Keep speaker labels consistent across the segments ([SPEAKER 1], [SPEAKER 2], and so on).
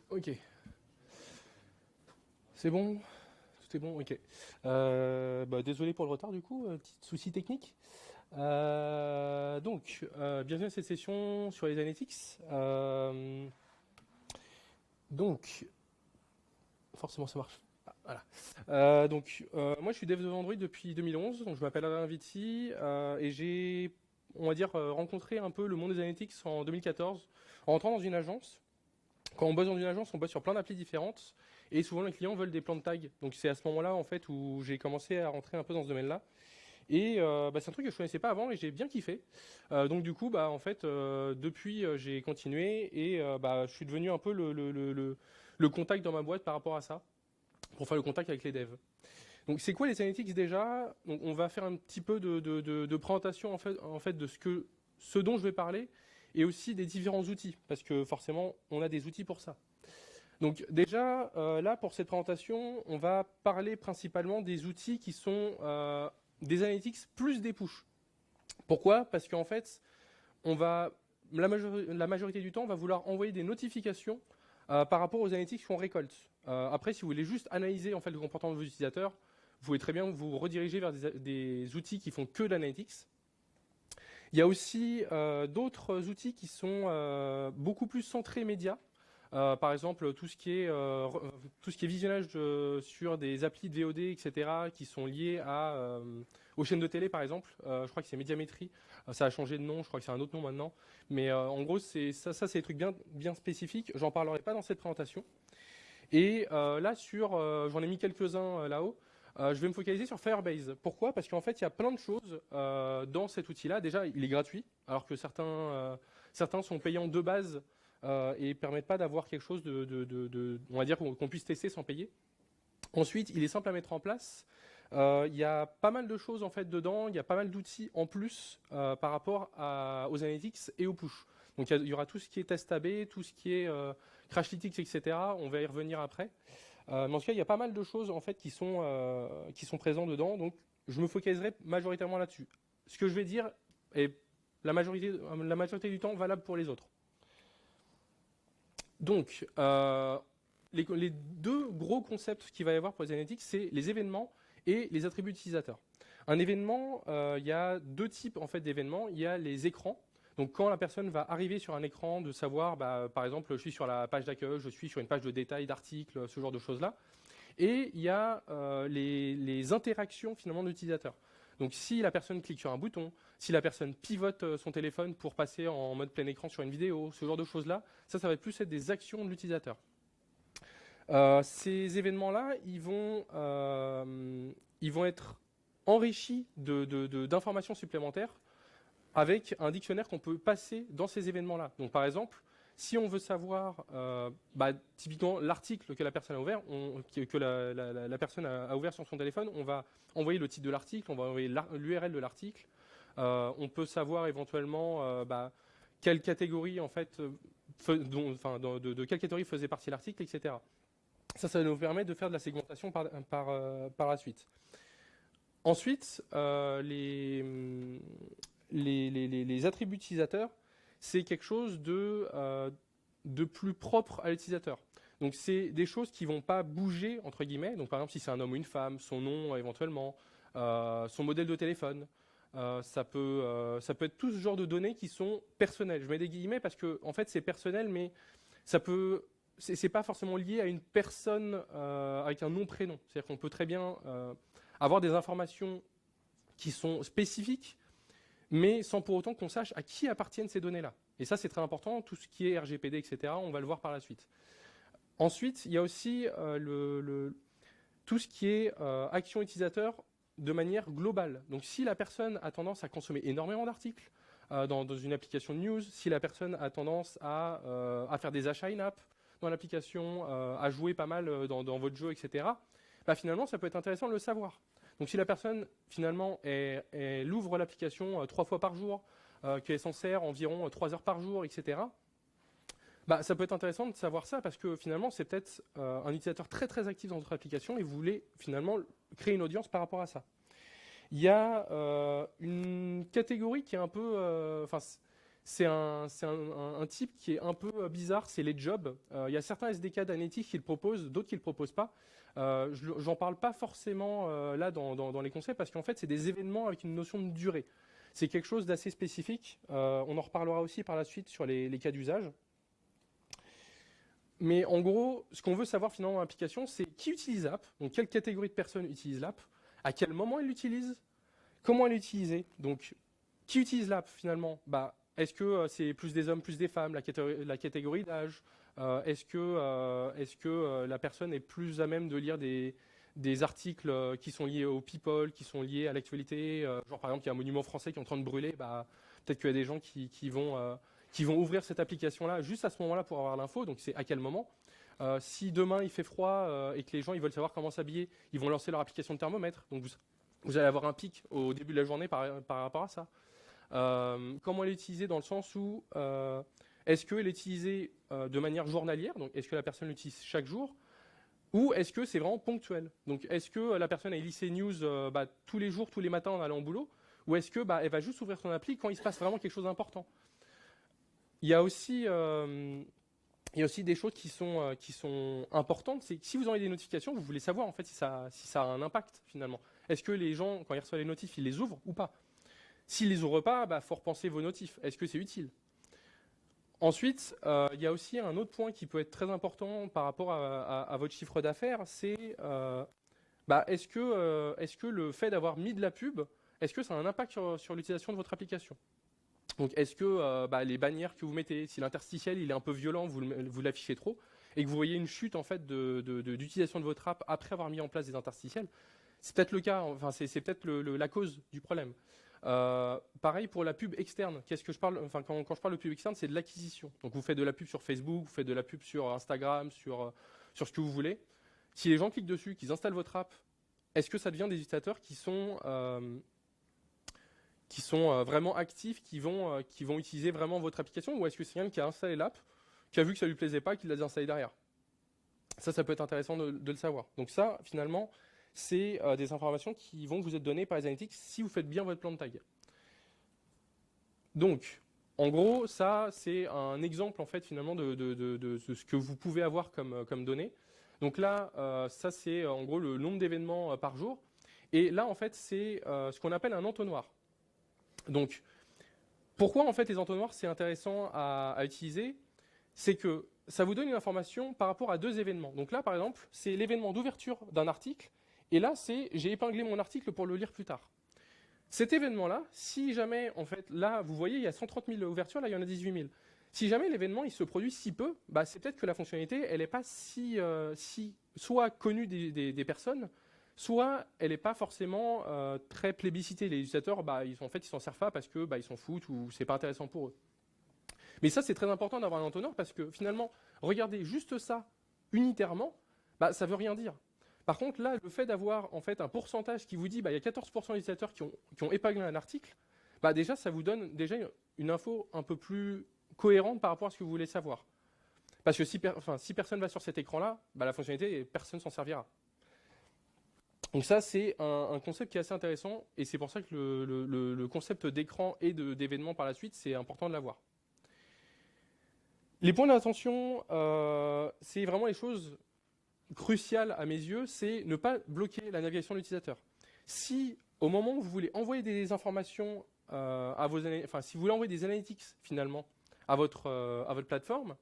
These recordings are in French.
[SPEAKER 1] Ok. C'est bon? Tout est bon? Ok. Désolé pour le retard du coup, petit souci technique. Bienvenue à cette session sur les analytics. Donc, Forcément ça marche. Ah, voilà. Moi je suis dev de Android depuis 2011, donc je m'appelle Alain Viti et j'ai, on va dire, rencontré un peu le monde des analytics en 2014 en rentrant dans une agence. Quand on bosse dans une agence, on bosse sur plein d'applis différentes et souvent les clients veulent des plans de tag. Donc c'est à ce moment-là en fait où j'ai commencé à rentrer un peu dans ce domaine-là. C'est un truc que je connaissais pas avant et j'ai bien kiffé. Depuis j'ai continué et je suis devenu un peu le contact dans ma boîte par rapport à ça pour faire le contact avec les devs. Donc c'est quoi les analytics déjà? Donc on va faire un petit peu de présentation en fait de ce dont je vais parler et aussi des différents outils parce que forcément on a des outils pour ça. Donc déjà là pour cette présentation on va parler principalement des outils qui sont des analytics plus des push. Pourquoi? Parce qu'en fait on va la majorité du temps on va vouloir envoyer des notifications par rapport aux analytics qu'on récolte. Après si vous voulez juste analyser en fait le comportement de vos utilisateurs, vous pouvez très bien vous rediriger vers des outils qui font que de l'analytics. Il y a aussi d'autres outils qui sont beaucoup plus centrés médias. Par exemple, tout ce qui est visionnage sur des applis de VOD, etc., qui sont liés aux chaînes de télé, par exemple. Je crois que c'est Médiamétrie. Ça a changé de nom, je crois que c'est un autre nom maintenant. Mais en gros, c'est des trucs bien, bien spécifiques. J'en parlerai pas dans cette présentation. J'en ai mis quelques-uns là-haut. Je vais me focaliser sur Firebase. Pourquoi? Parce qu'en fait, il y a plein de choses dans cet outil-là. Déjà, il est gratuit, alors que certains sont payants de base et permettent pas d'avoir quelque chose on va dire qu'on puisse tester sans payer. Ensuite, il est simple à mettre en place. Il y a pas mal de choses en fait dedans. Il y a pas mal d'outils en plus par rapport aux analytics et aux push. Donc il y aura tout ce qui est test AB, tout ce qui est Crashlytics, etc. On va y revenir après. Mais en tout cas, il y a pas mal de choses en fait qui sont présents dedans. Donc je me focaliserai majoritairement là-dessus. Ce que je vais dire est la majorité du temps valable pour les autres. Donc, les deux gros concepts qu'il va y avoir pour les analytics, c'est les événements et les attributs utilisateurs. Un événement, il y a deux types en fait d'événements. Il y a les écrans. Donc quand la personne va arriver sur un écran, de savoir, par exemple, je suis sur la page d'accueil, je suis sur une page de détail, d'articles, ce genre de choses-là. Et il y a les interactions finalement de l'utilisateur. Donc si la personne clique sur un bouton, si la personne pivote son téléphone pour passer en mode plein écran sur une vidéo, ce genre de choses-là, ça va plus être des actions de l'utilisateur. Ces événements-là, ils vont être enrichis d'informations supplémentaires avec un dictionnaire qu'on peut passer dans ces événements-là. Donc par exemple, si on veut savoir typiquement l'article que la personne a ouvert, que la personne a ouvert sur son téléphone, on va envoyer le titre de l'article, on va envoyer l'URL de l'article. On peut savoir éventuellement quelle catégorie en fait, de quelle catégorie faisait partie l'article, etc. Ça nous permet de faire de la segmentation par la suite. Ensuite, les attributs utilisateurs, c'est quelque chose de plus propre à l'utilisateur. Donc c'est des choses qui vont pas bouger entre guillemets. Donc par exemple si c'est un homme ou une femme, son nom éventuellement, son modèle de téléphone, ça peut être tout ce genre de données qui sont personnelles. Je mets des guillemets parce que en fait c'est personnel, mais c'est pas forcément lié à une personne avec un nom prénom. C'est-à-dire qu'on peut très bien avoir des informations qui sont spécifiques mais sans pour autant qu'on sache à qui appartiennent ces données-là. Et ça, c'est très important, tout ce qui est RGPD, etc., on va le voir par la suite. Ensuite, il y a aussi tout ce qui est action utilisateur de manière globale. Donc si la personne a tendance à consommer énormément d'articles dans une application de news, si la personne a tendance à faire des achats in-app dans l'application, à jouer pas mal dans votre jeu, etc., finalement, ça peut être intéressant de le savoir. Donc si la personne, finalement, elle ouvre l'application 3 fois par jour, qu'elle s'en sert environ 3 heures par jour, etc., ça peut être intéressant de savoir ça parce que finalement, c'est peut-être un utilisateur très très actif dans votre application et vous voulez finalement créer une audience par rapport à ça. Il y a une catégorie qui est un peu... c'est un type qui est un peu bizarre, c'est les jobs. Il y a certains SDK d'analytics qui le proposent, d'autres qui ne le proposent pas. J'en parle pas forcément là dans les concepts parce qu'en fait, c'est des événements avec une notion de durée. C'est quelque chose d'assez spécifique. On en reparlera aussi par la suite sur les cas d'usage. Mais en gros, ce qu'on veut savoir finalement dans l'application, c'est qui utilise l'app, donc quelle catégorie de personnes utilise l'app, à quel moment elle l'utilise, comment elle est utilisée. Donc, qui utilise l'app finalement? Est-ce que c'est plus des hommes, plus des femmes, la catégorie d'âge? Est-ce que la personne est plus à même de lire des articles qui sont liés au people, qui sont liés à l'actualité? Genre par exemple, il y a un monument français qui est en train de brûler, peut-être qu'il y a des gens qui vont ouvrir cette application-là juste à ce moment-là pour avoir l'info, donc c'est à quel moment. Si demain il fait froid et que les gens ils veulent savoir comment s'habiller, ils vont lancer leur application de thermomètre, donc vous allez avoir un pic au début de la journée par rapport à ça. Comment elle est utilisée dans le sens où est-ce qu'elle est utilisée de manière journalière, donc est-ce que la personne l'utilise chaque jour, ou est-ce que c'est vraiment ponctuel? Donc est-ce que la personne elle lit ses news tous les jours, tous les matins en allant au boulot, ou est-ce que elle va juste ouvrir son appli quand il se passe vraiment quelque chose d'important? Il y a aussi des choses qui sont importantes, c'est que si vous envoyez des notifications, vous voulez savoir en fait si ça a un impact finalement. Est-ce que les gens, quand ils reçoivent les notifs, ils les ouvrent ou pas? S'ils les ouvrent pas, faut repenser vos notifs. Est-ce que c'est utile? Ensuite, il y a aussi un autre point qui peut être très important par rapport à votre chiffre d'affaires, c'est est-ce que le fait d'avoir mis de la pub, est-ce que ça a un impact sur l'utilisation de votre application? Donc est-ce que les bannières que vous mettez, si l'interstitiel il est un peu violent, vous l'affichez trop, et que vous voyez une chute en fait d'utilisation de votre app après avoir mis en place des interstitiels, c'est peut-être le cas, enfin c'est peut-être la cause du problème. Pareil pour la pub externe. Qu'est-ce que je parle? Enfin, quand je parle de pub externe, c'est de l'acquisition. Donc vous faites de la pub sur Facebook, vous faites de la pub sur Instagram, sur ce que vous voulez. Si les gens cliquent dessus, qu'ils installent votre app, est-ce que ça devient des utilisateurs qui sont vraiment actifs, qui vont utiliser vraiment votre application, ou est-ce que c'est quelqu'un qui a installé l'app, qui a vu que ça lui plaisait pas, et qui l'a désinstallé derrière? Ça peut être intéressant de le savoir. Donc ça, finalement, c'est des informations qui vont vous être données par les analytics si vous faites bien votre plan de tag. Donc, en gros, ça, c'est un exemple, en fait, finalement, de ce que vous pouvez avoir comme données. Donc là, ça, c'est en gros le nombre d'événements par jour. Et là, en fait, c'est ce qu'on appelle un entonnoir. Donc, pourquoi, en fait, les entonnoirs, c'est intéressant à utiliser? C'est que ça vous donne une information par rapport à deux événements. Donc là, par exemple, c'est l'événement d'ouverture d'un article. Et là, j'ai épinglé mon article pour le lire plus tard. Cet événement-là, si jamais, en fait, là, vous voyez, il y a 130 000 ouvertures, là, il y en a 18 000. Si jamais l'événement, il se produit si peu, c'est peut-être que la fonctionnalité, elle n'est pas si soit connue des personnes, soit elle n'est pas forcément très plébiscitée. Les utilisateurs, ils s'en servent pas parce que ils s'en foutent ou c'est pas intéressant pour eux. Mais ça, c'est très important d'avoir un entonnoir parce que finalement, regarder juste ça unitairement, ça veut rien dire. Par contre, là, le fait d'avoir en fait un pourcentage qui vous dit il y a 14% d'utilisateurs qui ont épinglé un article, déjà, ça vous donne déjà une info un peu plus cohérente par rapport à ce que vous voulez savoir. Parce que si personne va sur cet écran-là, la fonctionnalité, personne s'en servira. Donc ça, c'est un concept qui est assez intéressant et c'est pour ça que le concept d'écran et d'événement par la suite, c'est important de l'avoir. Les points d'attention, c'est vraiment les choses cruciales à mes yeux, c'est ne pas bloquer la navigation de l'utilisateur. Si au moment où vous voulez envoyer des informations si vous voulez envoyer des analytics finalement à votre plateforme,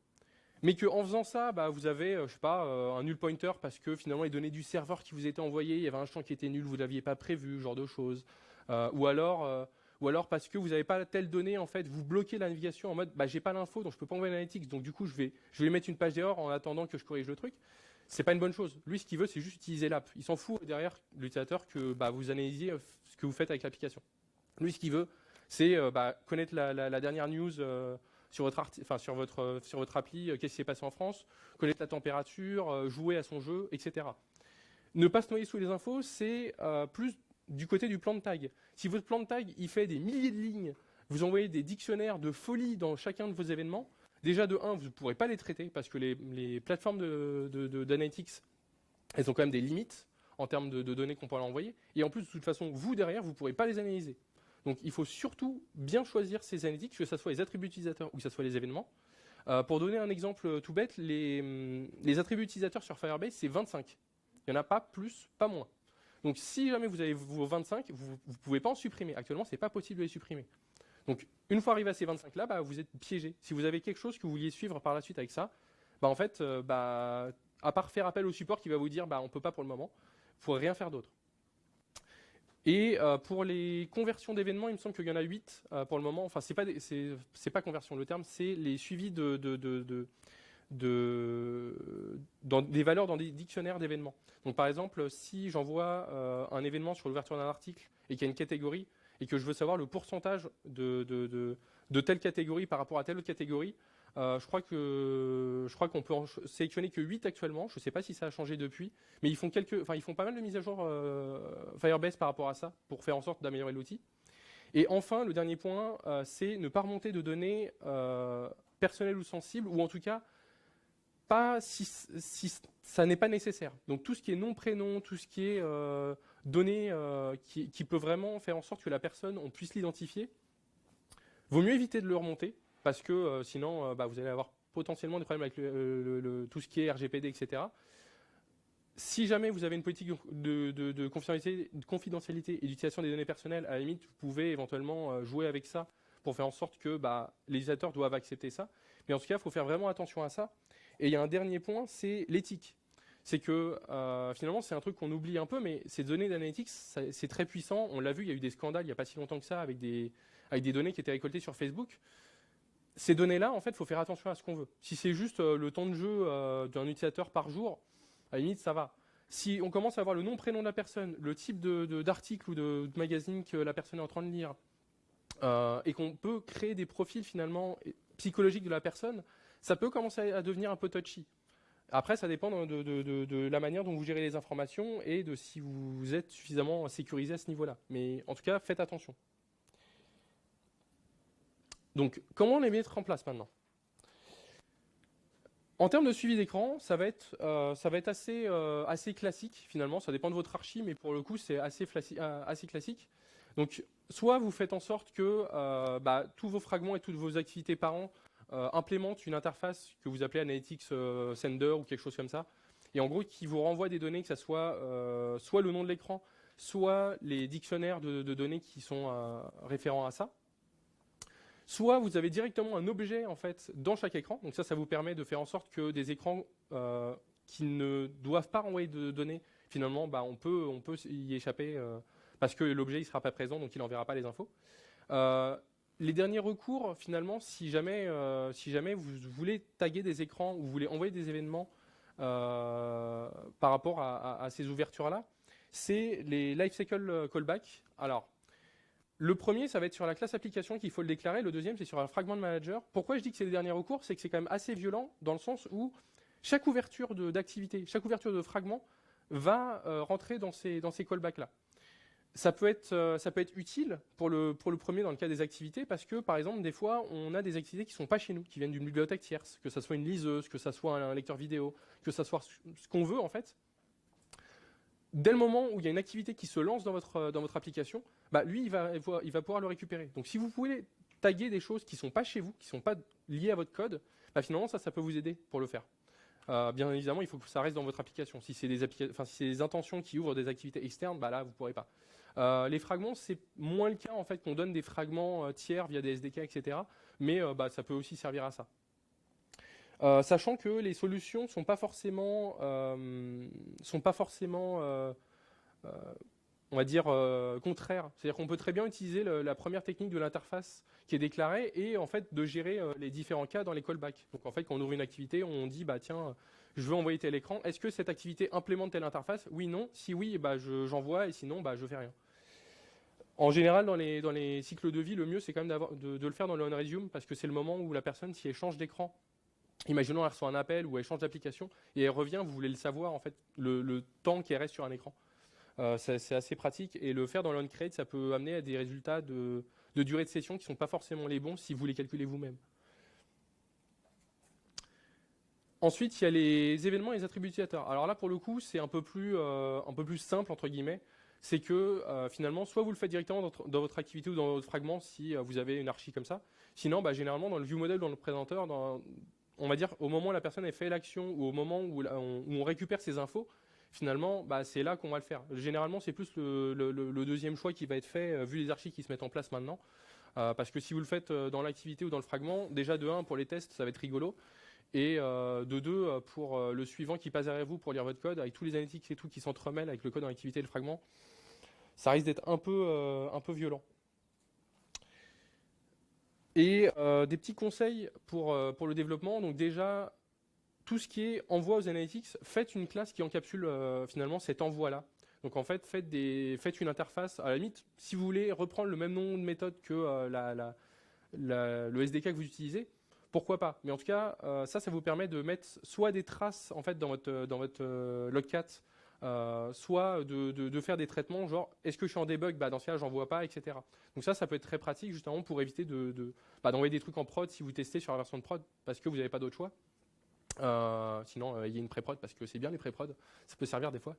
[SPEAKER 1] mais qu'en faisant ça, vous avez, un null pointer parce que finalement les données du serveur qui vous étaient envoyées, il y avait un champ qui était nul, vous ne l'aviez pas prévu, ce genre de choses, ou alors parce que vous n'avez pas telle donnée, en fait, vous bloquez la navigation en mode j'ai pas l'info, donc je peux pas envoyer l'analytics, donc du coup je vais mettre une page d'erreur en attendant que je corrige le truc. C'est pas une bonne chose. Lui, ce qu'il veut, c'est juste utiliser l'app. Il s'en fout derrière l'utilisateur que vous analysiez ce que vous faites avec l'application. Lui, ce qu'il veut, c'est connaître la dernière news sur votre appli, qu'est-ce qui s'est passé en France, connaître la température, jouer à son jeu, etc. Ne pas se noyer sous les infos, c'est plus du côté du plan de tag. Si votre plan de tag, il fait des milliers de lignes, vous envoyez des dictionnaires de folie dans chacun de vos événements, déjà de 1, vous ne pourrez pas les traiter parce que les plateformes d'analytics, elles ont quand même des limites en termes de données qu'on peut leur envoyer. Et en plus, de toute façon, vous, derrière, vous ne pourrez pas les analyser. Donc il faut surtout bien choisir ces analytics, que ce soit les attributs utilisateurs ou que ce soit les événements. Pour donner un exemple tout bête, les attributs utilisateurs sur Firebase, c'est 25. Il n'y en a pas plus, pas moins. Donc si jamais vous avez vos 25, vous ne pouvez pas en supprimer. Actuellement, ce n'est pas possible de les supprimer. Donc une fois arrivé à ces 25-là, bah, vous êtes piégé. Si vous avez quelque chose que vous vouliez suivre par la suite avec ça, bah, en fait, à part faire appel au support qui va vous dire bah, on ne peut pas pour le moment, vous ne pourrez rien faire d'autre. Et pour les conversions d'événements, il me semble qu'il y en a 8 pour le moment. Enfin, c'est pas conversion le terme, c'est les suivis dans des valeurs dans des dictionnaires d'événements. Donc par exemple, si j'envoie un événement sur l'ouverture d'un article et qu'il y a une catégorie et que je veux savoir le pourcentage de telle catégorie par rapport à telle autre catégorie, je crois qu'on peut en sélectionner que 8 actuellement. Je ne sais pas si ça a changé depuis, mais ils font pas mal de mises à jour Firebase par rapport à ça pour faire en sorte d'améliorer l'outil. Et enfin, le dernier point, c'est ne pas remonter de données personnelles ou sensibles, ou en tout cas pas si ça n'est pas nécessaire. Donc tout ce qui est nom, prénom, tout ce qui est données qui peut vraiment faire en sorte que la personne, on puisse l'identifier, vaut mieux éviter de le remonter, parce que sinon vous allez avoir potentiellement des problèmes avec tout ce qui est RGPD, etc. Si jamais vous avez une politique de confidentialité et d'utilisation des données personnelles, à la limite, vous pouvez éventuellement jouer avec ça pour faire en sorte que les utilisateurs doivent accepter ça. Mais en tout cas, il faut faire vraiment attention à ça. Et il y a un dernier point, c'est l'éthique. C'est que finalement, c'est un truc qu'on oublie un peu, mais ces données d'analytics, c'est très puissant. On l'a vu, il y a eu des scandales il n'y a pas si longtemps que ça avec des données qui étaient récoltées sur Facebook. Ces données-là, en fait, il faut faire attention à ce qu'on veut. Si c'est juste le temps de jeu d'un utilisateur par jour, à la limite, ça va. Si on commence à avoir le nom, prénom de la personne, le type d'article ou de magazine que la personne est en train de lire, et qu'on peut créer des profils finalement psychologiques de la personne, ça peut commencer à devenir un peu touchy. Après, ça dépend de la manière dont vous gérez les informations et de si vous êtes suffisamment sécurisé à ce niveau-là. Mais en tout cas, faites attention. Donc, comment les mettre en place maintenant ? En termes de suivi d'écran, ça va être assez classique finalement. Ça dépend de votre archi, mais pour le coup, c'est assez classique. Donc, soit vous faites en sorte que tous vos fragments et toutes vos activités par an implémentent une interface que vous appelez Analytics Sender ou quelque chose comme ça, et en gros qui vous renvoie des données, que ce soit soit le nom de l'écran, soit les dictionnaires de données qui sont référents à ça. Soit vous avez directement un objet en fait dans chaque écran. Donc ça vous permet de faire en sorte que des écrans qui ne doivent pas renvoyer de données, finalement, on peut y échapper parce que l'objet ne sera pas présent, donc il n'enverra pas les infos. Les derniers recours, finalement, si jamais vous voulez taguer des écrans ou vous voulez envoyer des événements par rapport à ces ouvertures-là, c'est les lifecycle callback. Alors, le premier, ça va être sur la classe application qu'il faut le déclarer. Le deuxième, c'est sur un fragment manager. Pourquoi je dis que c'est les derniers recours ? C'est que c'est quand même assez violent dans le sens où chaque ouverture d'activité, chaque ouverture de fragment va rentrer dans ces callbacks-là. Ça peut être utile pour le premier dans le cas des activités parce que, par exemple, des fois, on a des activités qui ne sont pas chez nous, qui viennent d'une bibliothèque tierce, que ça soit une liseuse, que ça soit un lecteur vidéo, que ça soit ce qu'on veut en fait. Dès le moment où il y a une activité qui se lance dans votre application, lui, il va pouvoir le récupérer. Donc, si vous pouvez taguer des choses qui ne sont pas chez vous, qui ne sont pas liées à votre code, finalement, ça peut vous aider pour le faire. Bien évidemment, il faut que ça reste dans votre application. Si c'est des intentions qui ouvrent des activités externes, là, vous ne pourrez pas. Les fragments, c'est moins le cas, en fait, qu'on donne des fragments tiers via des SDK, etc. Mais ça peut aussi servir à ça. Sachant que les solutions ne sont pas forcément, on va dire, contraires. C'est-à-dire qu'on peut très bien utiliser la première technique de l'interface qui est déclarée et en fait de gérer les différents cas dans les callbacks. Donc en fait, quand on ouvre une activité, on dit tiens, je veux envoyer tel écran. Est-ce que cette activité implémente telle interface ? Oui, non. Si oui, j'envoie et sinon, je fais rien. En général, dans les cycles de vie, le mieux c'est quand même de le faire dans le on-resume parce que c'est le moment où la personne, si elle change d'écran, imaginons elle reçoit un appel ou elle change d'application et elle revient, vous voulez le savoir en fait, le temps qu'elle reste sur un écran. C'est assez pratique et le faire dans l'on-create, ça peut amener à des résultats de durée de session qui ne sont pas forcément les bons si vous les calculez vous-même. Ensuite, il y a les événements et les attributs utilisateurs. Alors là, pour le coup, c'est un peu plus simple, entre guillemets. c'est que finalement, soit vous le faites directement dans votre activité ou dans votre fragment si vous avez une archi comme ça. Sinon, généralement, dans le view model, dans le présenteur, on va dire au moment où la personne a fait l'action ou au moment où on récupère ses infos, finalement, c'est là qu'on va le faire. Généralement, c'est plus le deuxième choix qui va être fait vu les archis qui se mettent en place maintenant. Parce que si vous le faites dans l'activité ou dans le fragment, déjà de 1 pour les tests, ça va être rigolo. Et de 2 pour le suivant qui passe derrière vous pour lire votre code, avec tous les analytics et tout qui s'entremêlent avec le code dans l'activité et le fragment, ça risque d'être un peu violent. Et des petits conseils pour le développement. Donc déjà, tout ce qui est envoi aux analytics, faites une classe qui encapsule finalement cet envoi-là. Donc en fait, faites une interface. À la limite, si vous voulez reprendre le même nom de méthode que le SDK que vous utilisez, pourquoi pas. Mais en tout cas, ça vous permet de mettre soit des traces en fait dans votre logcat, soit de faire des traitements genre est-ce que je suis en debug, dans ce cas j'en vois pas, etc. Donc ça peut être très pratique justement pour éviter d'envoyer des trucs en prod si vous testez sur la version de prod parce que vous n'avez pas d'autre choix. Sinon il y a une pré-prod parce que c'est bien les pré-prod, ça peut servir des fois.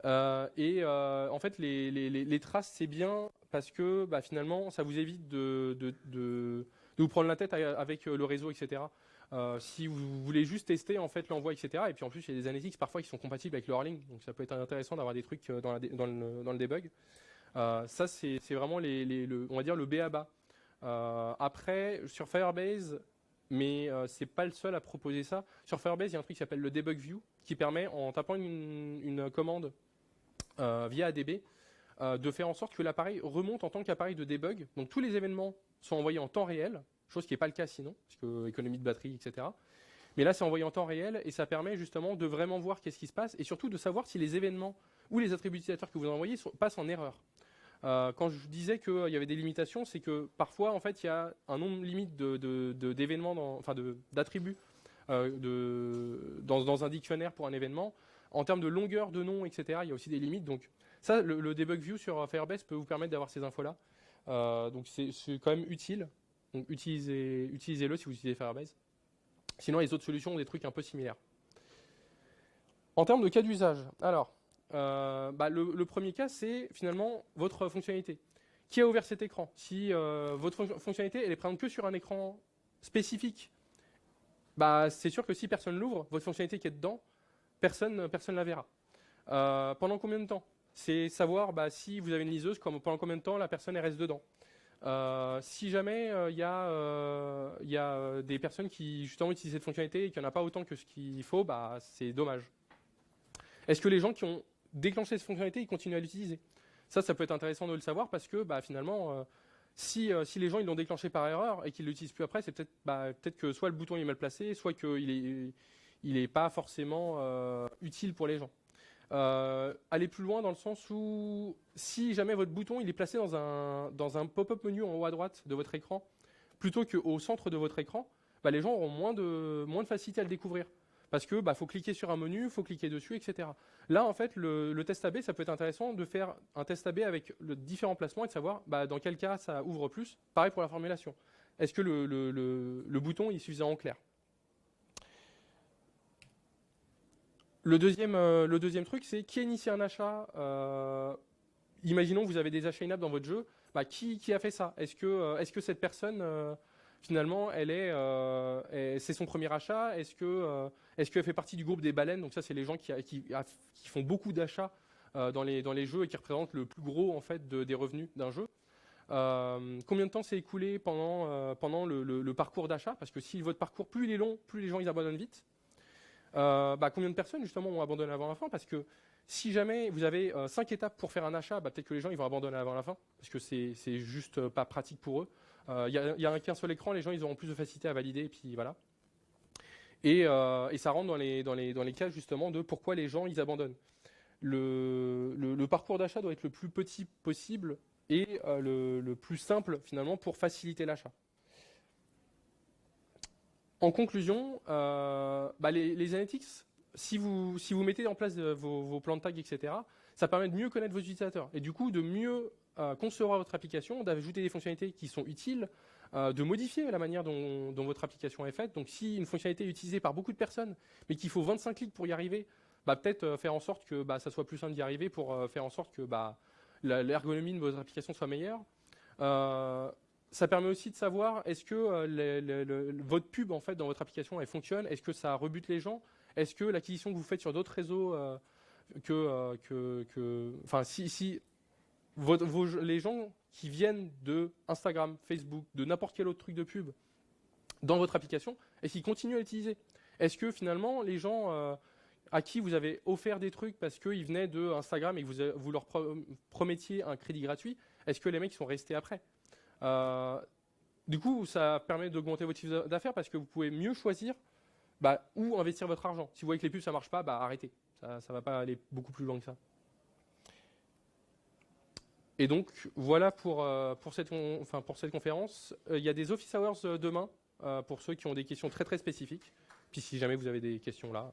[SPEAKER 1] En fait les traces c'est bien parce que finalement ça vous évite de vous prendre la tête avec le réseau, etc. Si vous voulez juste tester en fait l'envoi, etc. Et puis en plus il y a des analytics parfois qui sont compatibles avec le Erlang, donc ça peut être intéressant d'avoir des trucs dans le debug. Ça c'est vraiment on va dire le B à bas. Après sur Firebase, mais c'est pas le seul à proposer ça. Sur Firebase il y a un truc qui s'appelle le debug view qui permet en tapant une commande via ADB de faire en sorte que l'appareil remonte en tant qu'appareil de debug. Donc tous les événements sont envoyés en temps réel, chose qui n'est pas le cas sinon, parce que économie de batterie, etc. Mais là, c'est envoyé en temps réel et ça permet justement de vraiment voir qu'est-ce qui se passe et surtout de savoir si les événements ou les attributs utilisateurs que vous envoyez passent en erreur. Quand je disais qu'il y avait des limitations, c'est que parfois, en fait, il y a un nombre limite d'événements, d'attributs dans un dictionnaire pour un événement. En termes de longueur de nom, etc., il y a aussi des limites. Donc ça, le debug view sur Firebase peut vous permettre d'avoir ces infos-là. Donc c'est quand même utile. Donc utilisez-le si vous utilisez Firebase. Sinon, les autres solutions ont des trucs un peu similaires. En termes de cas d'usage, alors, le premier cas, c'est finalement votre fonctionnalité. Qui a ouvert cet écran? Si votre fonctionnalité, elle est présente que sur un écran spécifique, c'est sûr que si personne l'ouvre, votre fonctionnalité qui est dedans, personne ne la verra. Pendant combien de temps? C'est savoir si vous avez une liseuse, pendant combien de temps la personne elle reste dedans. Si jamais il y a des personnes qui justement utilisent cette fonctionnalité et qu'il n'y en a pas autant que ce qu'il faut, c'est dommage. Est-ce que les gens qui ont déclenché cette fonctionnalité, ils continuent à l'utiliser? Ça peut être intéressant de le savoir parce que finalement, si les gens ils l'ont déclenché par erreur et qu'ils ne l'utilisent plus après, c'est peut-être que soit le bouton est mal placé, soit qu'il n'est pas forcément utile pour les gens. Aller plus loin dans le sens où si jamais votre bouton il est placé dans un pop-up menu en haut à droite de votre écran plutôt qu'au centre de votre écran, les gens auront moins de facilité à le découvrir parce que faut cliquer sur un menu, faut cliquer dessus, etc. Là en fait le test AB ça peut être intéressant de faire un test AB avec le différents placements et de savoir dans quel cas ça ouvre plus. Pareil pour la formulation. Est-ce que le bouton il est suffisamment clair? Le deuxième truc, c'est qui a initié un achat. Imaginons que vous avez des achats in-app dans votre jeu. Qui a fait ça? Est-ce que cette personne, finalement, c'est son premier achat? Est-ce qu'elle fait partie du groupe des baleines? Donc ça, c'est les gens qui font beaucoup d'achats dans les jeux et qui représentent le plus gros en fait des revenus d'un jeu. Combien de temps s'est écoulé pendant le parcours d'achat? Parce que si votre parcours, plus il est long, plus les gens ils abandonnent vite. Combien de personnes justement ont abandonné avant la fin? Parce que si jamais vous avez 5 étapes pour faire un achat, peut-être que les gens ils vont abandonner avant la fin parce que c'est juste pas pratique pour eux. Il y a qu'un seul écran, les gens ils auront plus de facilité à valider et puis voilà. Et ça rentre dans les cas justement de pourquoi les gens ils abandonnent. Le parcours d'achat doit être le plus petit possible et le plus simple finalement pour faciliter l'achat. En conclusion, les analytics, si vous mettez en place vos plans de tag, etc., ça permet de mieux connaître vos utilisateurs et du coup de mieux concevoir votre application, d'ajouter des fonctionnalités qui sont utiles, de modifier la manière dont votre application est faite. Donc si une fonctionnalité est utilisée par beaucoup de personnes, mais qu'il faut 25 clics pour y arriver, peut-être faire en sorte que ça soit plus simple d'y arriver pour faire en sorte que l'ergonomie de votre application soit meilleure. Ça permet aussi de savoir est-ce que votre pub en fait dans votre application elle fonctionne, est-ce que ça rebute les gens, est-ce que l'acquisition que vous faites sur d'autres réseaux enfin si les gens qui viennent de Instagram, Facebook, de n'importe quel autre truc de pub dans votre application, est-ce qu'ils continuent à l'utiliser? Est-ce que finalement les gens à qui vous avez offert des trucs parce qu'ils venaient de Instagram et que vous leur promettiez un crédit gratuit, est-ce que les mecs sont restés après? Du coup, ça permet d'augmenter votre chiffre d'affaires parce que vous pouvez mieux choisir où investir votre argent. Si vous voyez que les pubs ça marche pas, arrêtez. Ça ne va pas aller beaucoup plus loin que ça. Et donc voilà pour cette conférence. Il y a des office hours demain pour ceux qui ont des questions très très spécifiques. Puis si jamais vous avez des questions là.